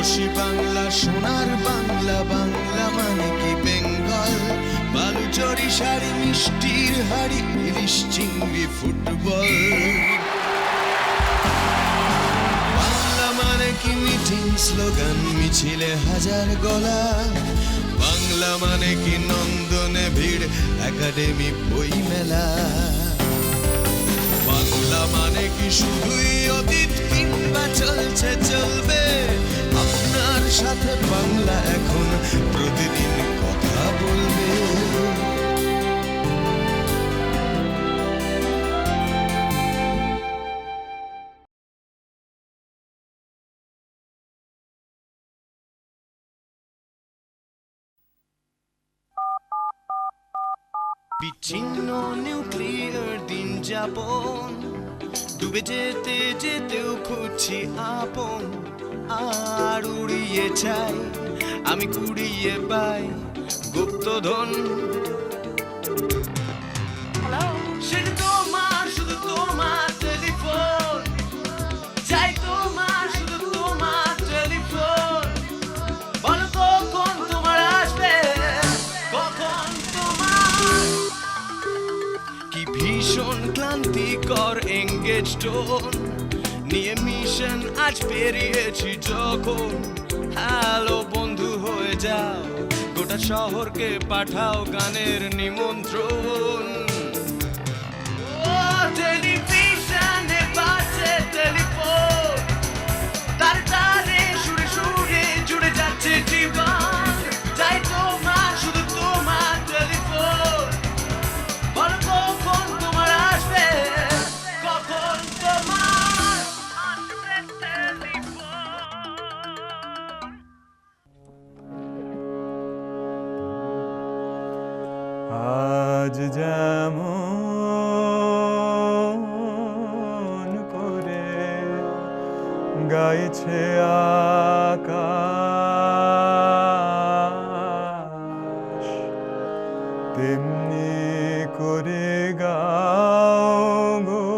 রূপসী বাংলা, সোনার বাংলা, বাংলা মানে কি বেঙ্গল। বালুচরি শাড়ি, মিষ্টির হাড়ি, ইলিশ চিংড়ি, ফুটবল। বাংলা মানে কি মিটিং, স্লোগান, মিছিলে হাজার গলা। বাংলা মানে কি নন্দনে ভিড়, একাডেমি বই মেলা। বাংলা মানে কি শুধুই অতীত কিংবা চলছে চলবে। আপনার সাথে বাংলা এখন প্রতিদিন কথা বলবে। বিচ্ছিন্ন নিউক্লিয়ার দিন যাপন, ডুবে যেতে যেতেও খুঁজছি আপন। আর উড়িয়ে চাই আমি, কুড়িয়ে পাই গুপ্তধন। সেটা তোমার, শুধু তোমার টেলিফোন। চাই তোমার, শুধু তোমার টেলিফোন। বলো কখন তোমার আসবে, কখন তোমার। কি ভীষণ ক্লান্তিকর এঙ্গেজ টোন নিয়ে মিশন আজ পেরিয়েছি যখন। হ্যালো বন্ধু হয়ে যাও, গোটা শহরকে পাঠাও গানের নিমন্ত্রণ। ও টেলিভিশনে বাজছে টেলিফোন, তার তারে সুরে সুরে জুড়ে যাচ্ছে জীবন। চাই তোমার, শুধু তোমার টেলিফোন। বলো কখন তোমার আসবে, কখন তোমার আসবে টেলিফোন। আজ যেমন করে গাইছে আকাশ, তেমনি করে গাও গো।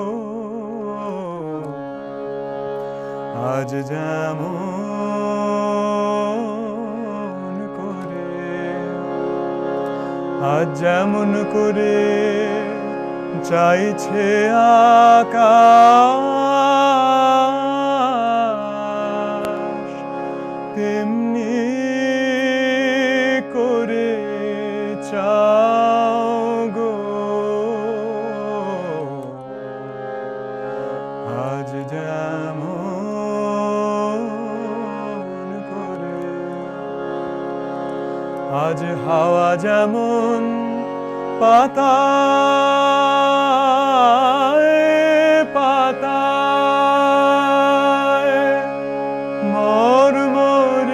আজ যেমন করে, আজ যেমন করে চাইছে আকাশ, তেমনি করে চাও গো। আজ যেমন করে, আজ হাওয়া যেমন পাতায় পাতায় মরমরিয়া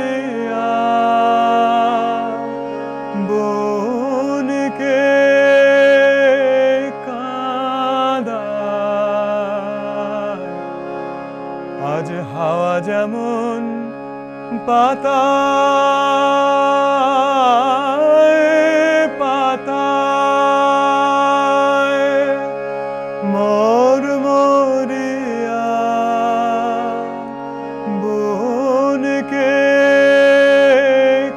বনকে কাঁদায়। আজ হাওয়া যেমন পাতায় পাতায় মরমরিয়া বনকে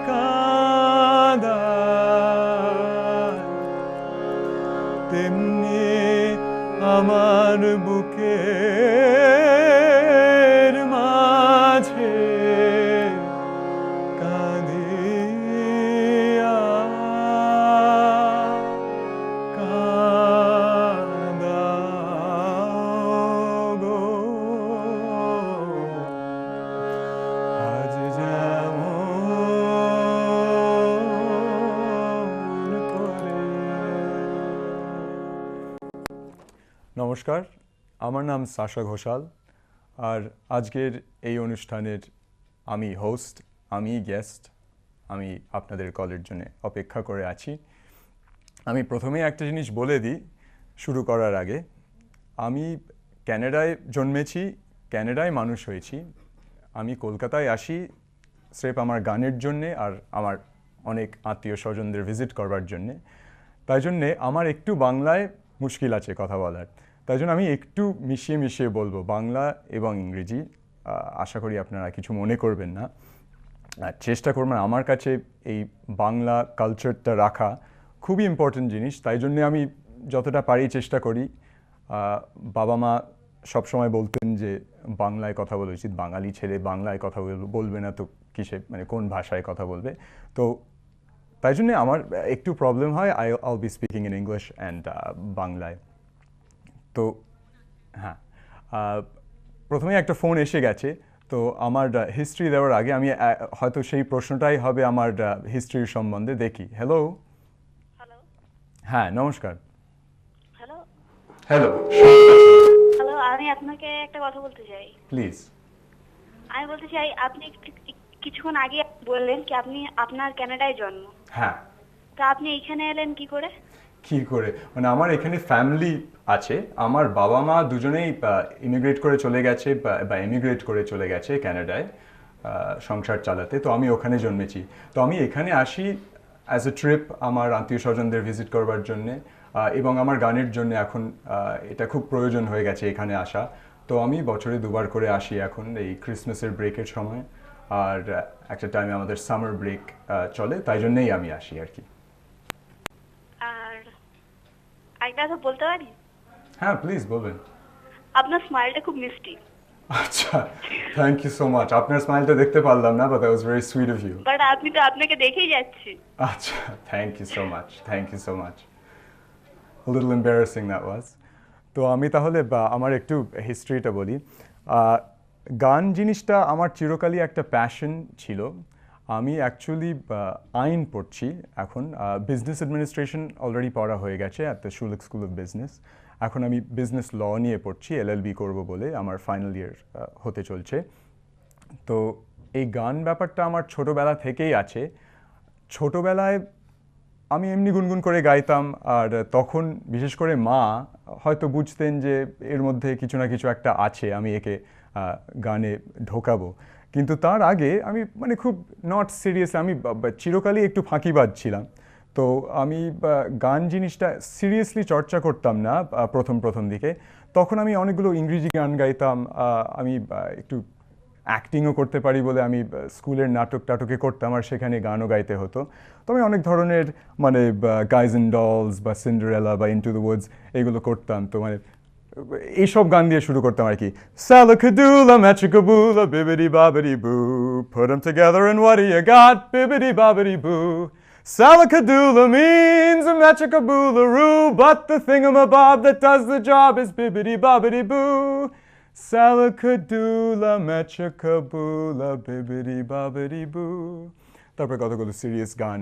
কাঁদায়, তেমনি আমার বুকের মাঝে কাঁদিয়া কাঁদাও গো। আজ যেমন করে। নমস্কার, আমার নাম সাশা ঘোষাল, আর আজকের এই অনুষ্ঠানের আমি হোস্ট, আমি গেস্ট, আমি আপনাদের কলের জন্য অপেক্ষা করে আছি। আমি প্রথমেই একটা জিনিস বলে দিই শুরু করার আগে, আমি ক্যানাডায় জন্মেছি, ক্যানাডায় মানুষ হয়েছি। আমি কলকাতায় আসি স্রেফ আমার গানের জন্যে আর আমার অনেক আত্মীয় স্বজনদের ভিজিট করবার জন্যে। তাই জন্যে আমার একটু বাংলায় মুশকিল আছে কথা বলার, তাই জন্য আমি একটু মিশিয়ে মিশিয়ে বলবো বাংলা এবং ইংরেজি। আশা করি আপনারা কিছু মনে করবেন না। চেষ্টা করব, মানে আমার কাছে এই বাংলা কালচারটা রাখা খুবই ইম্পর্টেন্ট জিনিস, তাই জন্যে আমি যতটা পারি চেষ্টা করি। বাবা মা সবসময় বলতেন যে বাংলায় কথা বলা উচিত, বাঙালি ছেলে বাংলায় কথা বলবে না তো কিসে, মানে কোন ভাষায় কথা বলবে। তো তাই জন্যে আমার একটু প্রবলেম হয়, আইল be speaking in English and বাংলায়। তো হ্যাঁ, প্রথমেই একটা ফোন এসে গেছে, তো আমার হিস্ট্রি দেওয়ার আগে আমি হয়তো সেই প্রশ্নটাই হবে আমার হিস্ট্রির সম্বন্ধে। দেখি। হ্যালো। হ্যালো হ্যাঁ, নমস্কার। হ্যালো হ্যালো, হ্যালো আমি আপনাকে একটা কথা বলতে চাই। প্লিজ। আমি বলতে চাই, আপনি কিছুক্ষণ আগে বললেন কি আপনি আপনার কানাডায় জন্ম, হ্যাঁ। তো আপনি এখানে এলেন কি করে? কি করে মানে, আমার এখানে ফ্যামিলি আছে, আমার বাবা মা দুজনেই ইমিগ্রেট করে চলে গেছে বা এমিগ্রেট করে চলে গেছে কানাডায় সংসার চালাতে। তো আমি ওখানে জন্মেছি, তো আমি এখানে আসি অ্যাজ এ ট্রিপ আমার আত্মীয় স্বজনদের ভিজিট করবার জন্যে, এবং আমার গানের জন্য এখন এটা খুব প্রয়োজন হয়ে গেছে এখানে আসা। তো আমি বছরে দুবার করে আসি এখন, এই ক্রিসমাসের ব্রেকের সময়, আর একটা টাইমে আমাদের সামার ব্রেক চলে, তাই জন্যেই আমি আসি আর কি। আর একটা কথা বলতে পারি? হ্যাঁ, প্লিজ বলবেন। আপনার স্মাইলটা খুব মিষ্টি। আচ্ছা, থ্যাংক ইউ সো মাচ। আপনার স্মাইলটা দেখতে পারলাম না, but that was very sweet of you. But আপনি তো আপনাকে দেখেই যাচ্ছি। আচ্ছা, thank you so much, thank you so much. Little embarrassing that was. তো আমি তাহলে আমার একটু হিস্ট্রিটা বলি। গান জিনিসটা আমার চিরকালই একটা প্যাশন ছিল। আমি অ্যাকচুয়ালি আইন পড়ছি এখন, বিজনেস অ্যাডমিনিস্ট্রেশন অলরেডি পড়া হয়ে গেছে at the Schulich school of business. এখন আমি বিজনেস ল নিয়ে পড়ছি, LLB করব বলে, আমার ফাইনাল ইয়ার হতে চলছে। তো এই গান ব্যাপারটা আমার ছোটোবেলা থেকেই আছে। ছোটোবেলায় আমি এমনি গুনগুন করে গাইতাম, আর তখন বিশেষ করে মা হয়তো বুঝতেন যে এর মধ্যে কিছু না কিছু একটা আছে, আমি একে গানে ঢোকাবো। কিন্তু তার আগে আমি মানে খুব নট সিরিয়াস, আমি চিরকালই একটু ফাঁকিবাজ ছিলাম। তো আমি গান জিনিসটা সিরিয়াসলি চর্চা করতাম না প্রথম দিকে। তখন আমি অনেকগুলো ইংরেজি গান গাইতাম, আমি একটু অ্যাক্টিংও করতে পারি বলে আমি স্কুলের নাটকে করতাম, আর সেখানে গানও গাইতে হতো। তো আমি অনেক ধরনের মানে গাইজ অ্যান্ড ডলস বা সিন্ডারেলা বা ইনটু দ্য উডস এগুলো করতাম। তো মানে এইসব গান দিয়ে শুরু করতাম আর কি। Salakadoola, Machikaboola, bibbidi bobbidi boo. Put them together and what do you got? Bibbidi bobbidi boo. Salakadoola means a Machikaboola-roo, but the thingamabob that does the job is bibbidi bobbidi boo. Salakadoola, Machikaboola, bibbidi bobbidi boo. তারপরে কতগুলো serious গান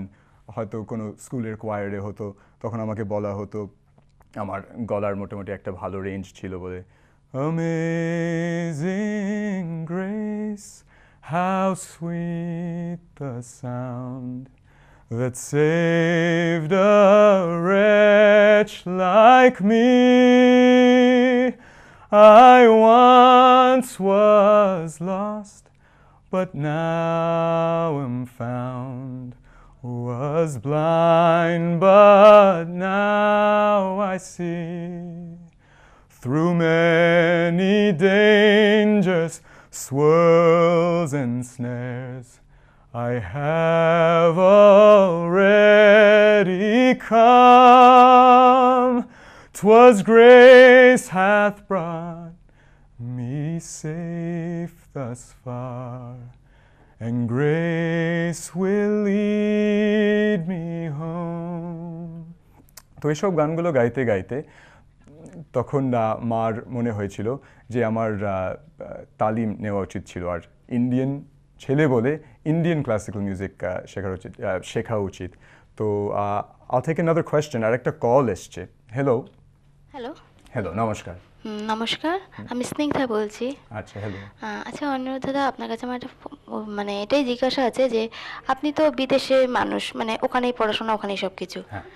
হয়তো কোনো স্কুলের কোয়ারে হতো, তখন আমাকে বলা হতো, আমার গলার মোটামুটি একটা ভালো রেঞ্জ ছিল বলে, Amazing grace, how sweet the sound that saved a wretch like me. I once was lost, but now am found. Was blind, but now I see. Through many dangers, swirls and snares, I have already come. 'Twas grace hath brought me safe thus far, and grace will lead me home. তো এইসব গানগুলো গাইতে গাইতে তখন মার মনে হয়েছিল যে আমার তালিম নেওয়া উচিত ছিল, আর ইন্ডিয়ান ছেলে বলে ইন্ডিয়ান ক্লাসিক্যাল মিউজিক শেখা উচিত। তো I'll take another question, আর একটা কল এসছে। হ্যালো। হ্যালো। হ্যালো, নমস্কার। নমস্কার, আমি স্নিগ্ধা বলছি। আচ্ছা, হ্যালো। আচ্ছা অনুরোধ দাদা, আপনার কাছে আমার একটা মানে এটাই জিজ্ঞাসা আছে যে আপনি তো বিদেশের মানুষ, মানে ওখানেই পড়াশোনা, ওখানেই সব কিছু। হ্যাঁ।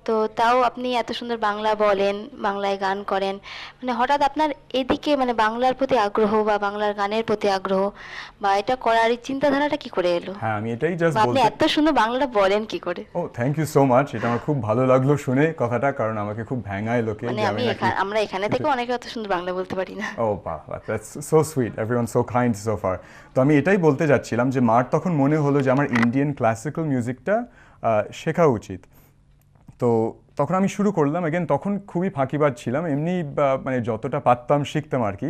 তো তাও আপনি এত সুন্দর বাংলা বলেন, বাংলায় গান করেন, মানে হঠাৎ আপনার এদিকে মানে বাংলার প্রতি আগ্রহ বা বাংলার গানের প্রতি আগ্রহ বা এটা করার এই চিন্তাধারাটা কি করে এলো? হ্যাঁ, আমি এটাই জাস্ট বা আপনি বলতে এত সুন্দর বাংলাটা বলেন কি করে? ও থ্যাংক ইউ সো মাচ, এটা আমার খুব ভালো লাগলো শুনে কথাটা, কারণ আমাকে খুব ভ্যাঙায় লোকে মানে যে আমি আমি নাকি আমরা এখানে থেকে অনেকে অত সুন্দর বাংলা বলতে পারি না। ও বাহ, that's so sweet, everyone so kind so far. তো আমি এটাই বলতে যাচ্ছিলাম যে মার তখন মনে হলো যে আমার ইন্ডিয়ান ক্লাসিক্যাল মিউজিকটা শেখা উচিত। তো তখন আমি শুরু করলাম। এগেন তখন খুবই ফাঁকিবাজ ছিলাম, এমনি মানে যতটা পারতাম শিখতাম আর কি।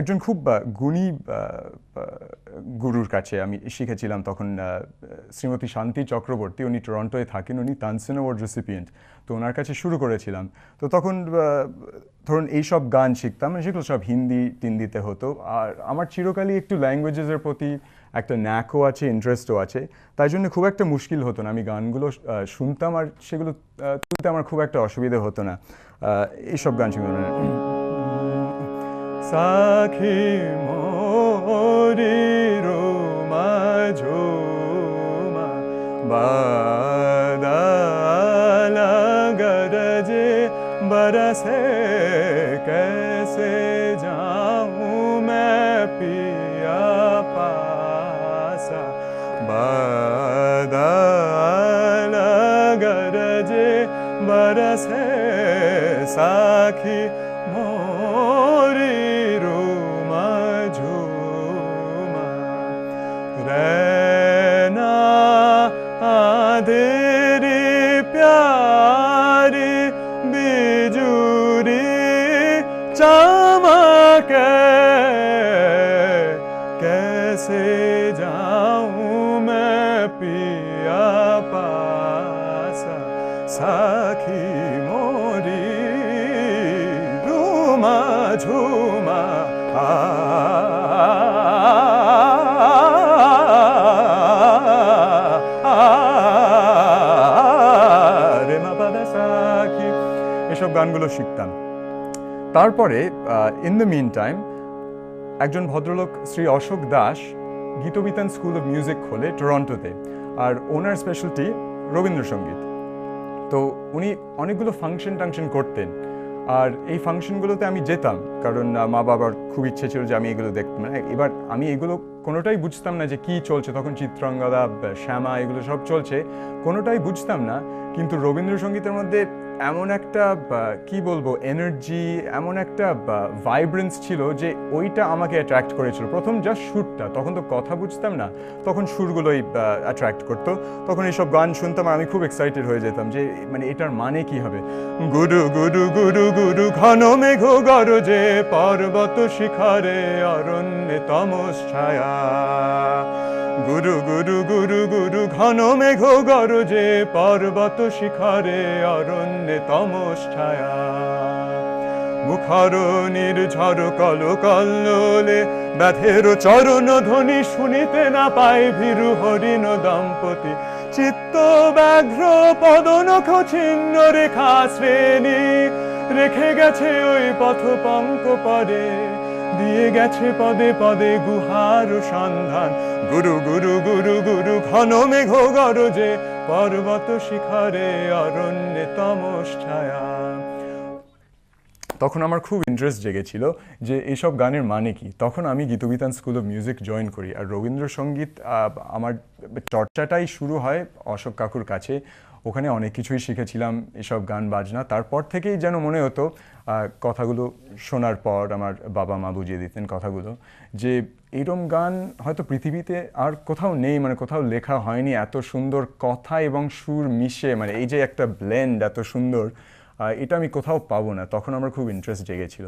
একজন খুব গুণী গুরুর কাছে আমি শিখেছিলাম তখন, শ্রীমতী শান্তি চক্রবর্তী, উনি টরন্টোয় থাকেন, উনি তানসেন অ্যাওয়ার্ড রেসিপিয়েন্ট। তো ওনার কাছে শুরু করেছিলাম। তো তখন ধরুন এইসব গান শিখতাম, সেগুলো সব হিন্দি টিন্দিতে হতো। আর আমার চিরকালই একটু ল্যাঙ্গুয়েজেসের প্রতি একটা ন্যাকও আছে, ইন্টারেস্টও আছে, তাই জন্য খুব একটা মুশকিল হতো না। আমি গানগুলো শুনতাম আর সেগুলো তুলতে আমার খুব একটা অসুবিধে হতো না। এইসব গান শুনতাম, সাখী মোরি রোমা ঝোমা বাদালা গরজে बरसे कैसे जाऊं मैं पिया पासा बादल गरजे बरसे साखी मोरी रूमा झूमा रैना आधेरी प्यारी बिजुरी चमके कैसे जाऊं मैं पिया पासा साखी मोरी रूमा झूमा রে মা পাদা সাখী, এসব গানগুলো শিখতাম। তারপরে ইন দ্য মিন টাইম একজন ভদ্রলোক Shri Ashok Das Gitabitan school of music খোলে টরন্টোতে, আর ওনার স্পেশালিটি রবীন্দ্রসঙ্গীত। তো উনি অনেকগুলো ফাংশন টাংশন করতেন, আর এই ফাংশনগুলোতে আমি যেতাম, কারণ মা বাবার খুব ইচ্ছে ছিল যে আমি এগুলো দেখতাম। এবার আমি এগুলো কোনোটাই বুঝতাম না যে কী চলছে, তখন চিত্রাঙ্গদা, শ্যামা, এগুলো সব চলছে, কোনোটাই বুঝতাম না। কিন্তু রবীন্দ্রসঙ্গীতের মধ্যে এমন একটা কি বলবো এনার্জি, এমন একটা ভাইব্রেন্স ছিল যে ওইটা আমাকে অ্যাট্রাক্ট করেছিল। প্রথম জাস্ট সুরটা, তখন তো কথা বুঝতাম না, তখন সুরগুলোই অ্যাট্রাক্ট করতো। তখন এইসব গান শুনতাম আর আমি খুব এক্সাইটেড হয়ে যেতাম যে মানে এটার মানে কি হবে। গুরু গুরু গুরু গুরু ঘন মেঘ গরজে পর্বত শিখরে অরণ্যে তমস ছায়া, গুরু গুরু গুরু গুরু ঘন মেঘ গরজে পর্বত শিখরে অরণ্যে তমস ছায়া, মুখর নির্ঝর কল কল্লোলে ব্যাধের চরণ ধ্বনি শুনিতে না পায় ভীরু হরিণ দম্পতি, চিত্ত ব্যাঘ্র পদনখ ছিন্ন রেখা শ্রেণী রেখে গেছে ওই পথ পঙ্ক পরে, দিয়ে গেছে পদে পদে গুহার সন্ধান, গুরু গুরু গুরু গুরু ঘন মেঘ গরজে পর্বত শিখরে অরণ্যে তমস ছায়া। তখন আমার খুব ইন্টারেস্ট জেগেছিল যে এইসব গানের মানে কি। তখন আমি Gitabitan school of music join করি, আর রবীন্দ্রসঙ্গীত আমার চর্চাটাই শুরু হয় অশোক কাকুর কাছে। ওখানে অনেক কিছুই শিখেছিলাম, এসব গান বাজনা। তারপর থেকেই যেন মনে হতো, কথাগুলো শোনার পর আমার বাবা মা বুঝিয়ে দিতেন কথাগুলো, যে এইরকম গান হয়তো পৃথিবীতে আর কোথাও নেই, মানে কোথাও লেখা হয়নি এত সুন্দর কথা এবং সুর মিশে, মানে এই যে একটা ব্লেন্ড এত সুন্দর, এটা আমি কোথাও পাবো না। তখন আমার খুব ইন্টারেস্ট জেগেছিল।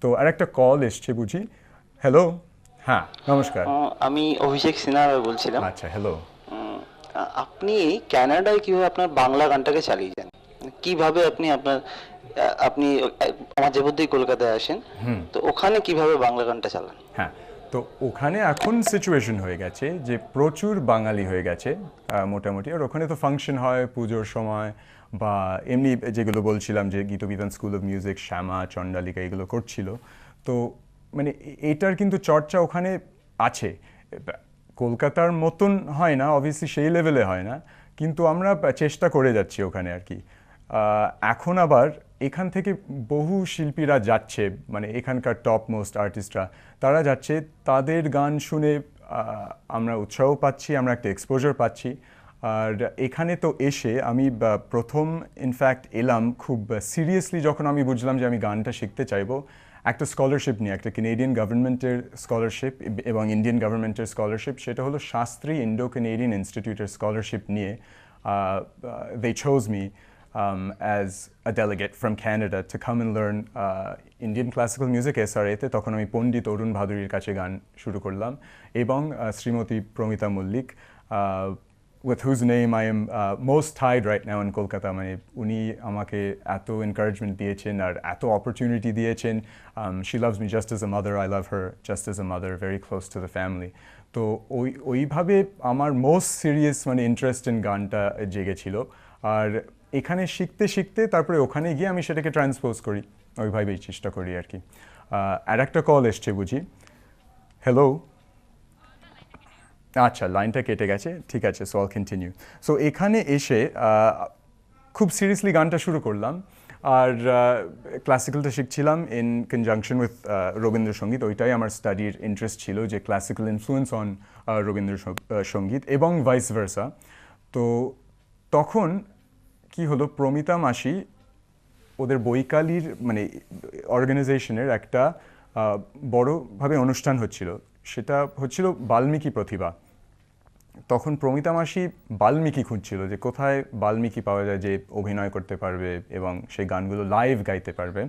তো আর একটা কল এসছে বুঝি। হ্যালো, হ্যাঁ নমস্কার, আমি অভিষেক সিনহা বলছিলাম। আচ্ছা হ্যালো। আপনি কানাডায় কিভাবে আপনার বাংলা গানটাকে চালিয়ে যান, কিভাবে আপনি আমার যেবদ্দই কলকাতায় আসেন, তো ওখানে কিভাবে বাংলা গানটা চালান? হ্যাঁ, তো ওখানে এখন সিচুয়েশন হয়ে গেছে যে প্রচুর বাঙালি হয়ে গেছে মোটামুটি। আর ওখানে তো ফাংশন হয় পুজোর সময়, বা এমনি যেগুলো বলছিলাম যে গীতবিতান স্কুল অফ মিউজিক, শ্যামা, চণ্ডালিকা এগুলো করছিল। তো মানে এটার কিন্তু চর্চা ওখানে আছে। কলকাতার মতন হয় না অবভিয়াসলি, সেই লেভেলে হয় না, কিন্তু আমরা চেষ্টা করে যাচ্ছি ওখানে আর কি। এখন আবার এখান থেকে বহু শিল্পীরা যাচ্ছে, মানে এখানকার টপ মোস্ট আর্টিস্টরা তারা যাচ্ছে, তাদের গান শুনে আমরা উৎসাহ পাচ্ছি, আমরা একটা এক্সপোজার পাচ্ছি। আর এখানে তো এসে আমি প্রথম ইনফ্যাক্ট এলাম খুব সিরিয়াসলি যখন আমি বুঝলাম যে আমি গানটা শিখতে চাইবো, একটা স্কলারশিপ নিয়ে, একটা কানাডিয়ান গভর্নমেন্টের স্কলারশিপ এবং ইন্ডিয়ান গভর্নমেন্টের স্কলারশিপ, সেটা হলো শাস্ত্রী ইন্ডো কানাডিয়ান ইনস্টিটিউটের স্কলারশিপ নিয়ে they chose me as a delegate from Canada to come and learn Indian classical music SRA তে। তখন আমি পণ্ডিত অরুণ ভাদুরীর কাছে গান শুরু করলাম এবং Shrimati Promita Mallick, with whose name I am most tied right now in Kolkata। মানে উনি আমাকে এত এনকারেজমেন্ট দিয়েছেন আর এত অপরচুনিটি দিয়েছেন। She loves me just as a mother, I love her just as a mother, very close to the family। তো ওইভাবে আমার মোস্ট সিরিয়াস মানে ইন্টারেস্ট ইন গানটা জেগেছিল। আর এখানে শিখতে শিখতে তারপরে ওখানে গিয়ে আমি সেটাকে ট্রান্সপোজ করি, ওইভাবেই চেষ্টা করি আর কি। আর একটা কল এসছে বুঝি। হ্যালো, আচ্ছা লাইনটা কেটে গেছে, ঠিক আছে, সো আল কন্টিনিউ। সো এখানে এসে খুব সিরিয়াসলি গানটা শুরু করলাম। আর ক্লাসিক্যালটা শিখছিলাম ইন কনজাংশন উইথ রবীন্দ্রসঙ্গীত। ওইটাই আমার স্টাডির ইন্টারেস্ট ছিল, যে ক্লাসিক্যাল ইনফ্লুয়েন্স অন রবীন্দ্রসঙ্গীত এবং ভাইস ভার্সা। তো তখন কি হলো, প্রমিতা মাসি ওদের বৈকালীর মানে অর্গানাইজেশনের একটা বড়োভাবে অনুষ্ঠান হচ্ছিল, সেটা হচ্ছিল বাল্মীকি প্রতিভা। তখন প্রমিতা মাসি বাল্মীকি খুঁজছিল, যে কোথায় বাল্মীকি পাওয়া যায় যে অভিনয় করতে পারবে এবং সেই গানগুলো লাইভ গাইতে পারবে।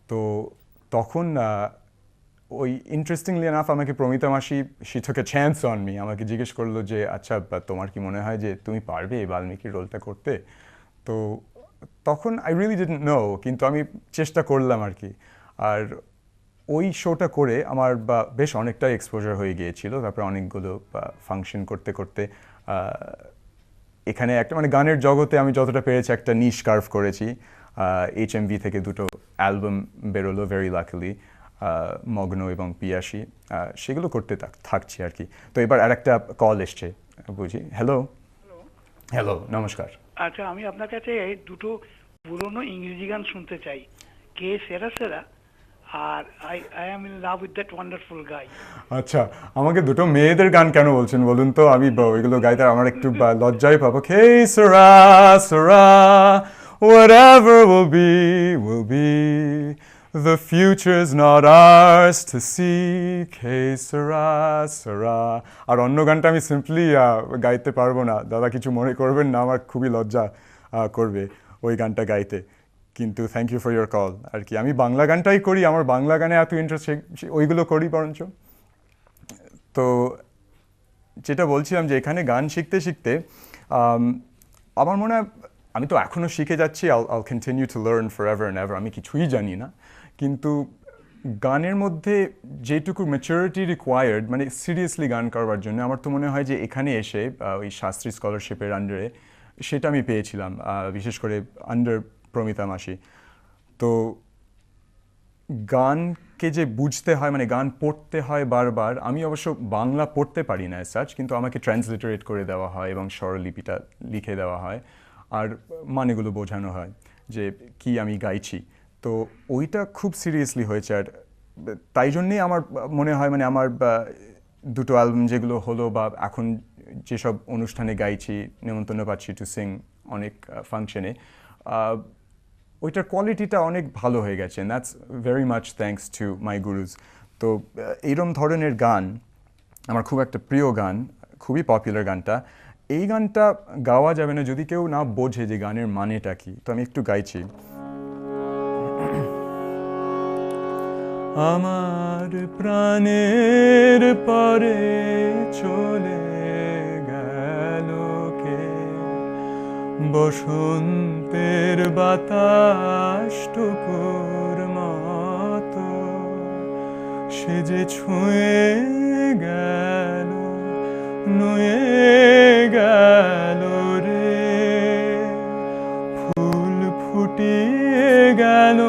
তো তখন ওই ইন্টারেস্টিংলি এনাফ আমাকে প্রমিতা মাসি she took a chance on me, আমাকে জিজ্ঞেস করলো যে আচ্ছা তোমার কি মনে হয় যে তুমি পারবে এই বাল্মীকির রোলটা করতে। তো তখন আই রিয়েলি ডিডন্ট নো, কিন্তু আমি চেষ্টা করলাম আর কি। আর ওই শোটা করে আমার বেশ অনেকটা এক্সপোজার হয়ে গিয়েছিল। তারপরে অনেকগুলো ফাংশন করতে করতে এখানে একটা মানে গানের জগতে আমি যতটা পেরেছি একটা নিশ কার্ভ করেছি। HMV থেকে 2টো অ্যালবাম বেরোলো ভেরি লাকিলি, মগ্ন এবং পিয়াসী, সেগুলো করতে থাকছি আর কি। তো এবার আর একটা কল এসছে বুঝি। হ্যালো, হ্যালো, নমস্কার। আচ্ছা, আমি আপনার কাছে দুটো পুরনো ইংরেজি গান শুনতে চাই, কে সেরা সেরা আর I am in love with that wonderful guy. আচ্ছা, আমাকে দুটো মেয়েদের গান কেন বলছেন বলুন তো? আমি ওইগুলো গাইতে আমার একটু লজ্জাই পাবো। কে সেরা সেরা, whatever will be, the future's not ours to see, que sera sera। আর অন্য গানটা আমি সিম্পলি গাইতে পারবো না, দাদা কিছু মনে করবেন না, আমার খুবই লজ্জা করবে ওই গানটা গাইতে। কিন্তু thank you for your call আর কি। আমি বাংলা গানটাই করি, আমার বাংলা গানে এত ইন্টারেস্ট, ওইগুলো করি বরঞ্চ। তো যেটা বলছিলাম যে এখানে গান শিখতে শিখতে আমার মনে হয় আমি তো এখনও শিখে যাচ্ছি, I'll continue to learn forever and ever, আমি কিছুই জানি না। কিন্তু গানের মধ্যে যেটুকু ম্যাচুরিটি রিকোয়ার্ড মানে সিরিয়াসলি গান করবার জন্য, আমার তো মনে হয় যে এখানে এসে ওই শাস্ত্রী স্কলারশিপের আন্ডারে সেটা আমি পেয়েছিলাম, বিশেষ করে আন্ডার প্রমিতা মাসি। তো গানকে যে বুঝতে হয়, মানে গান পড়তে হয় বারবার। আমি অবশ্য বাংলা পড়তে পারি না সাচ, কিন্তু আমাকে ট্রান্সলিটারেট করে দেওয়া হয় এবং স্বরলিপিটা লিখে দেওয়া হয়, আর মানেগুলো বোঝানো হয় যে কি আমি গাইছি। তো ওইটা খুব সিরিয়াসলি হয়েছে। আর তাই জন্যেই আমার মনে হয় মানে আমার দুটো অ্যালবাম যেগুলো হলো বা এখন যেসব অনুষ্ঠানে গাইছি, নিমন্ত্রণ পাচ্ছি টু সিং অনেক ফাংশনে, ওইটার কোয়ালিটিটা অনেক ভালো হয়ে গেছে। That's very much thanks to my gurus. তো এইরকম ধরনের গান আমার খুব একটা প্রিয় গান, খুবই পপুলার গানটা। এই গানটা গাওয়া যাবে না যদি কেউ না বোঝে যে গানের মানেটা কি। তো আমি একটু গাইছি। আমার প্রাণের পরে চলে গেল কে, বসন্তের বাতাস টুকুর মতো, সে যে ছুঁয়ে গেল নুয়ে গেল রে, ফুল ফুটিয়ে গেল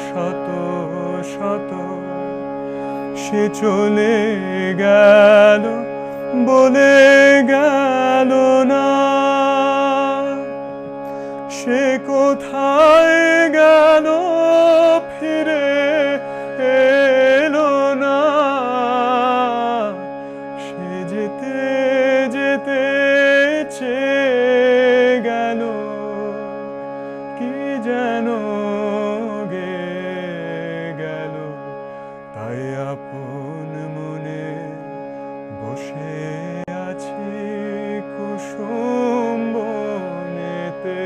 শত শত, সে চলে গেল বলে গেল না, সে কোথায় গেল ফিরে এলো না, সে যেতে যেতে চেয়ে গেল কি যেন গে গেল, তাই আপন মনে বসে আছি কুসুম বনেতে,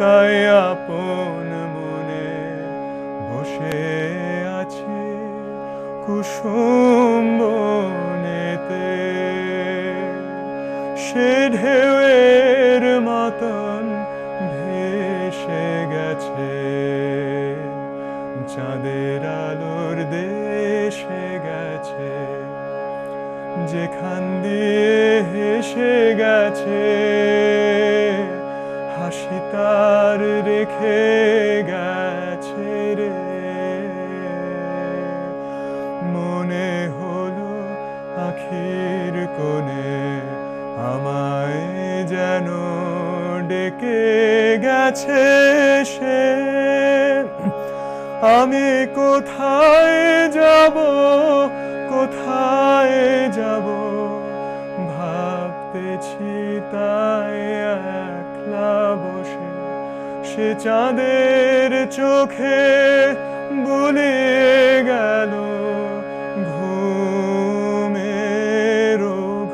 তাই আপন মনে বসে আছি কুসুম বনেতে। সে ঢেউয়ের মতন ভেসে গেছে, চাঁদের আলোর দেশে গেছে, যেখান দিয়ে হেসে গেছে, হাসি তার রেখে গেছে রে। মনে হলো আখির কোণে আমায় যেন ডেকে গেছে সে, আমি কোথায় যাব, কোথায় যাব, ভাবতেছি তাই একলা বসে, সে চাঁদের চোখে বুলিয়ে গেল ঘুমের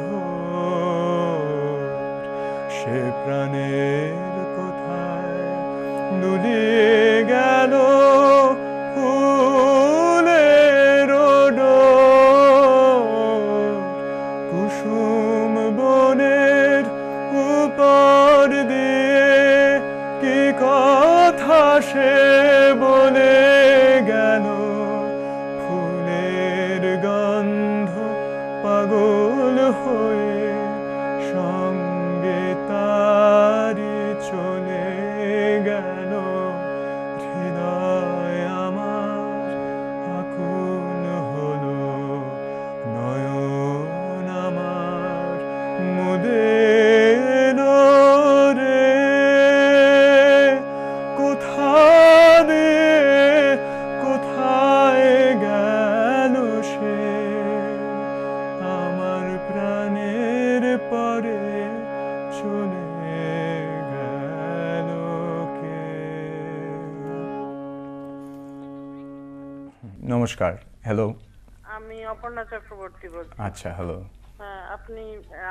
ঘোর, সে প্রাণের কোথায় দুলিয়ে গেল ফুলের ডোর, কুসুম বনের উপর দিয়ে কি কথা সে বলে গেল, ফুলের গন্ধ পাগল হয়ে সঙ্গে তারি চলে গেল, হৃদয় আমার আকুল হলো, নয়ন আমার মুদের রে। কোথায় গেল সে, আমার প্রাণের পরে চলে গেল কে। নমস্কার, হ্যালো। আমি অপর্ণা চক্রবর্তী বলছি। আচ্ছা, হ্যালো। হ্যাঁ, আপনি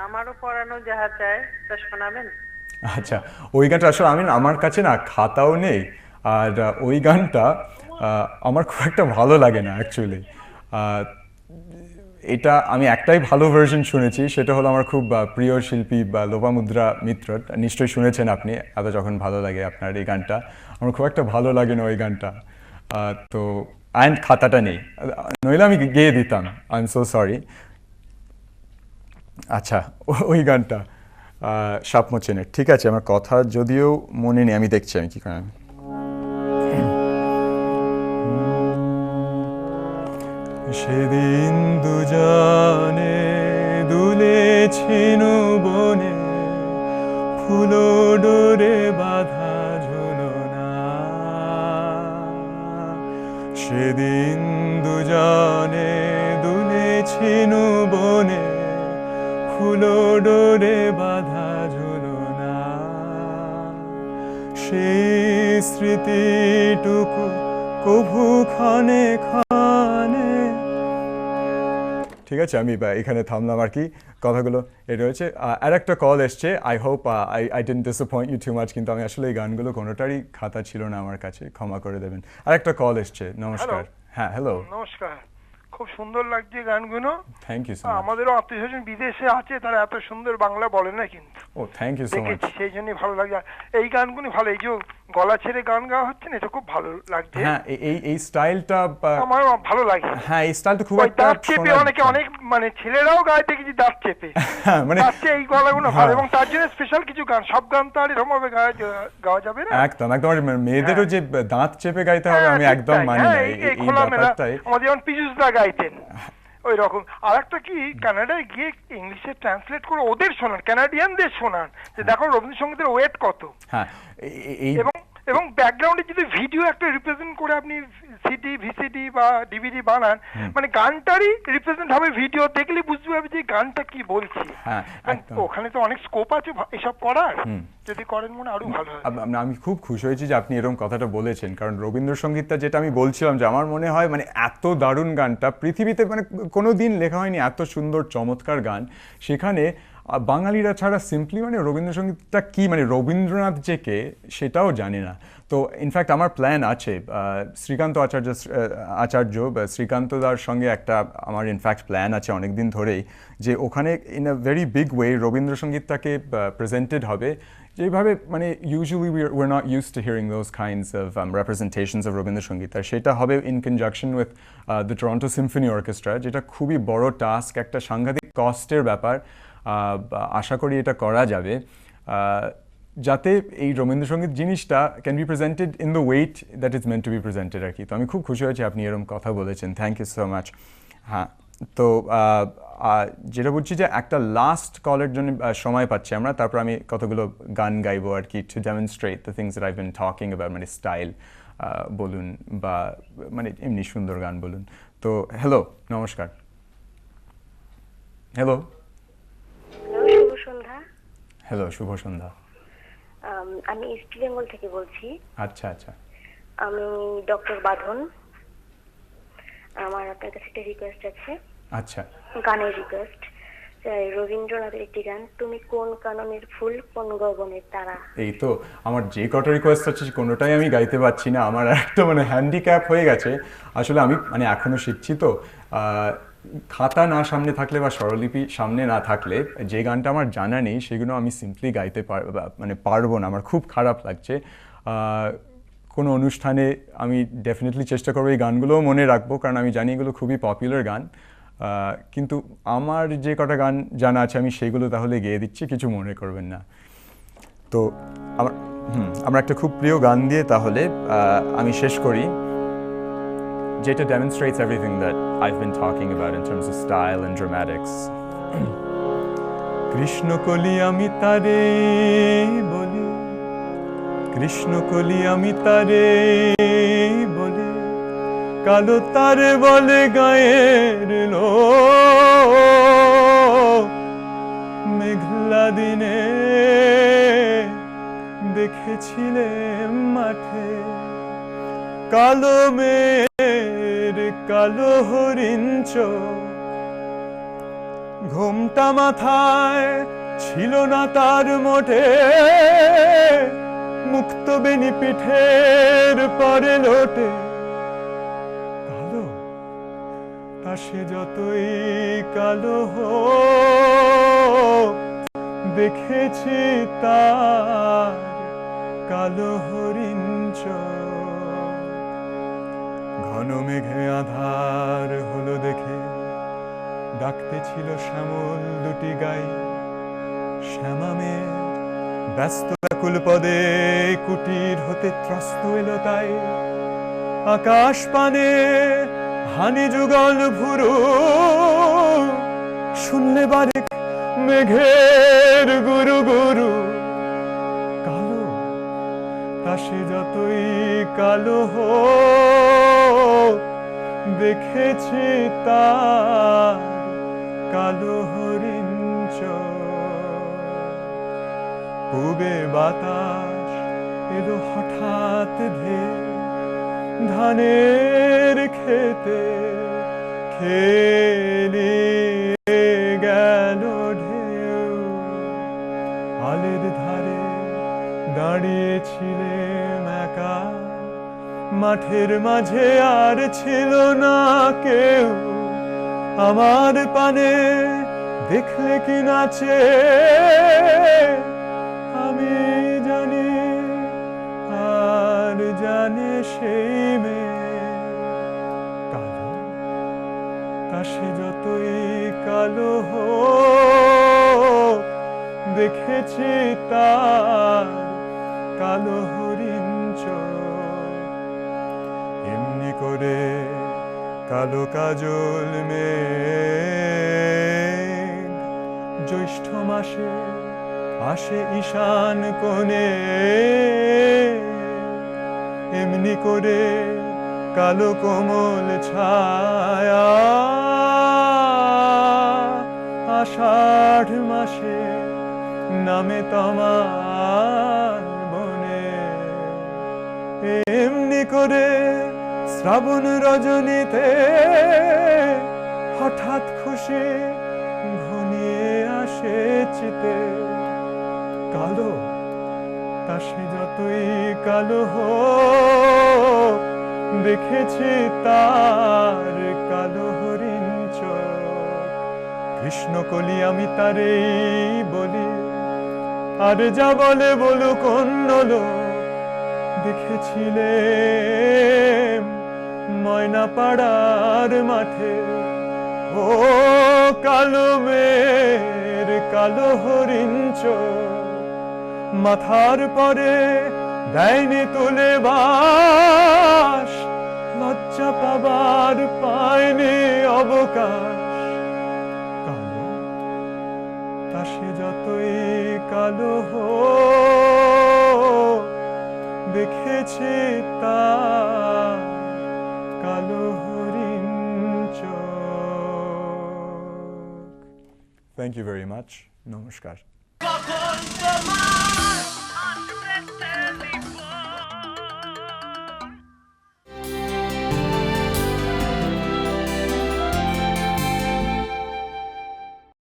আমারও পড়ানো যাহা চায় তা শোনাবেন? আচ্ছা, ওই গানটা আসলে আমার কাছে না খাতাও নেই, আর ওই গানটা আমার খুব একটা ভালো লাগে না অ্যাকচুয়ালি। এটা আমি একটাই ভালো ভার্সন শুনেছি, সেটা হলো আমার খুব প্রিয় শিল্পী বা লোপামুদ্রা মিত্র, নিশ্চয়ই শুনেছেন আপনি। এত যখন ভালো লাগে আপনার এই গানটা, আমার খুব একটা ভালো লাগে না ওই গানটা। তো অ্যান্ড খাতাটা নেই, নইলে আমি গেয়ে দিতাম, আই এম সো সরি। আচ্ছা, ওই গানটা সাপ মোচনের, ঠিক আছে, আমার কথা যদিও মনে নেই, আমি দেখছি আমি কি করে। সেদিন দুজনে দুলেছিল বনে, ফুলো ডোরে বাঁধা ঝুলনা, সেদিন দুজনে দুলেছিল বনে, ফুলো ডোরে বাঁধা ঝুলনা, সেই স্মৃতিটুকু কভু ক্ষণে ক্ষণে। ঠিক আছে, আমি এখানে থামলাম আর কি, কথাগুলো এটা রয়েছে। আর একটা কল এসছে, I hope I didn't disappoint you too much, কিন্তু আমি আসলে এই গানগুলো কোনোটারই খাতা ছিল না আমার কাছে, ক্ষমা করে দেবেন। আর একটা কল এসছে, নমস্কার। হ্যাঁ, হ্যালো। নমস্কার, খুব সুন্দর লাগছে গানগুলো। Thank you so much. আমাদেরও আত্মীয় স্বজন বিদেশে আছে, তারা এত সুন্দর বাংলা বলে না, কিন্তু ও থ্যাংক ইউ সো মাচ, সেই জন্যই ভালো লাগে। এই গানগুলো ভালো, এই যে গলা ছেড়ে গান গাওয়া হচ্ছে না, এটা খুব ভালো লাগছে। হ্যাঁ, এই স্টাইলটা আমার ভালো লাগে। হ্যাঁ, এই স্টাইলটা খুব একটা দাঁত চেপে অনেক মানে ছেলেরাও গায়ে দেখেছি দাঁত চেপে, মানে এই গলাগুলো ভালো, এবং তার জন্য স্পেশাল কিছু গান, সব গান তো আর এরকম ভাবে গাওয়া যাবে না। একদম একদম, মেয়েদেরও যে দাঁত চেপে গাইতে হবে আমি একদম মানি না এই ব্যাপারটাই। আমাদের যেমন পীযুষ দা গাইতেন, ওই রকম। আর একটা কি, কানাডায় গিয়ে ইংলিশে ট্রান্সলেট করে ওদের শোনান, কানাডিয়ানদের শোনান যে দেখো রবীন্দ্রসঙ্গীতের ওয়েট কত। হ্যাঁ, এই এবং ব্যাকগ্রাউন্ডে যদি ভিডিও একটা রিপ্রেজেন্ট করে আপনি সিডি, ভিসিডি বা ডিভিডি বানান, মানে গানটারই রিপ্রেজেন্ট হবে, ভিডিও দেখলে বুঝতে পারবে যে গানটা কি বলছি। হ্যাঁ, একদম। ওখানে তো অনেক স্কোপ আছে এসব করার, যদি করেন মনে আরো ভালো হয়। আমি খুব খুশি হয়েছি যে আপনি এরকম কথাটা বলেছেন, কারণ রবীন্দ্রসঙ্গীতটা যেটা আমি বলছিলাম যে আমার মনে হয় মানে এত দারুণ গানটা পৃথিবীতে মানে কোনো দিন লেখা হয়নি, এত সুন্দর চমৎকার গান। সেখানে বাঙালিরা ছাড়া সিম্পলি মানে রবীন্দ্রসঙ্গীতটা কি, মানে রবীন্দ্রনাথ যে কে সেটাও জানে না। তো ইনফ্যাক্ট আমার প্ল্যান আছে শ্রীকান্ত শ্রীকান্তদার সঙ্গে একটা আমার ইনফ্যাক্ট প্ল্যান আছে অনেক দিন ধরেই, যে ওখানে in a very big way রবীন্দ্রসঙ্গীতটাকে প্রেজেন্টেড হবে, যেভাবে মানে usually we're not used to hearing those kinds of representations of Rabindrasangeet. আর সেটা হবে in conjunction with the Toronto Symphony Orchestra, যেটা খুবই বড় টাস্ক, একটা সাংঘাতিক কস্টের ব্যাপার। আশা করি এটা করা যাবে যাতে এই রবীন্দ্রসঙ্গীত জিনিসটা can be presented in the way that is meant to be presented আর কি। তো আমি খুব খুশি হয়েছি আপনি এরকম কথা বলেছেন, থ্যাংক ইউ সো মাচ। হ্যাঁ, তো যেটা বলছি যে একটা লাস্ট কলের জন্য সময় পাচ্ছি আমরা, তারপর আমি কতগুলো গান গাইবো আর কি, to demonstrate the things that I've been talking about, মানে স্টাইল বলুন বা মানে এমনি সুন্দর গান বলুন। তো হ্যালো, নমস্কার। হ্যালো, শুভ সন্ধ্যা। হ্যালো, শুভ সন্ধ্যা। আমি ইস্ট বেঙ্গল থেকে বলছি। আচ্ছা আচ্ছা। আমি ডক্টর বাঁধন। আমার আপনার কাছে একটা রিকোয়েস্ট আছে। আচ্ছা। গানের রিকোয়েস্ট, রবীন্দ্রনাথের একটি গান, তুমি কোন কাননের ফুল কোন গগনের তারা। এই তো আমার যে কটা রিকোয়েস্ট আছে কোনোটাই আমি গাইতে পারছি না, আমার একটা মানে হ্যান্ডিক্যাপ হয়ে গেছে। আসলে আমি মানে এখনও শিখছি, তো খাতা না সামনে থাকলে বা স্বরলিপি সামনে না থাকলে যে গানটা আমার জানা নেই সেগুলো আমি সিম্পলি গাইতে পারবো না, আমার খুব খারাপ লাগছে। কোনো অনুষ্ঠানে আমি ডেফিনেটলি চেষ্টা করবো এই গানগুলোও মনে রাখবো, কারণ আমি জানি এগুলো খুবই পপুলার গান। কিন্তু আমার যে কটা গান জানা আছে আমি সেগুলো তাহলে গেয়ে দিচ্ছি, কিছু মনে করবেন না। তো আমার একটা খুব প্রিয় গান দিয়ে তাহলে আমি শেষ করি, যেটা demonstrates everything that I've been talking about in terms of style and dramatics. Krishna কলি আমি তারে বলি, কৃষ্ণ কলি আমি তারে বলি, কালো তারে বলে গায়ের লোক, মেঘলা দিনে দেখেছিলে মাঠে, কালো মেয়ের কালো হরিণ চোখ, ঘুমটা মাথায় ছিল না তার মোটে, মুক্ত বেনি পিঠের পরে লোটে, কালো তা সে যতই কালো হোক, দেখেছি তার কালো হরিণ চোখ। ঘন মেঘে আধার হলো দেখে, ডাকতে ছিল শ্যামল দুটি গাই, শ্যামা মেয়ের ব্যস্ত ব্যাকুল পদে কুটির হতে ত্রস্ত এলো তাই, আকাশ পানে হানি যুগল ভুরু, শুনলে বারেক মেঘের গুরু গুরু, কালো তা সে যতই কালো হোক, দেখেছি তার কালো হরিণ চোখ। পূবে বাতাস এলো হঠাৎ ধেয়ে, ধানের খেতে খেলিয়ে গেল ঢেউ, আলের ধারে দাঁড়িয়েছিলেম একা, মাঠের মাঝে আর ছিল না কেউ, আমার পানে দেখলে কি নাচে, আমি জানি আর জানে সেই মেয়ে, কালো তা সে যতই কালো হোক, দেখেছি তার কালো হরিণ চোখ। এমনি করে কালো কাজল মেঘ জ্যৈষ্ঠ মাসে আসে ঈশান কোণে, এমনি করে কালো কোমল ছায়া আষাঢ় মাসে নামে তোমার বনে, এমনি করে শ্রাবণ রজনীতে হঠাৎ খুশি ঘনিয়ে আসে চিতে। কালো তা সে যতই কালো হোক, দেখেছি তার কালো হরিণ চোখ। কৃষ্ণকলি আমি তারেই বলি, আর যা বলে বলুক অন্য লোক। দেখেছিলে ময়না পাড়ার মাঠে, ও কালো মেয়ের কালো হরিণ চোখ। মাথার পরে দেয়নি তুলে বাস, লজ্জা পাবার পায়নি অবকাশ। কালো তা সে যতই কালো হোক, দেখেছি তার কালো হরিণ চোখ। Thank you very much. নমস্কার।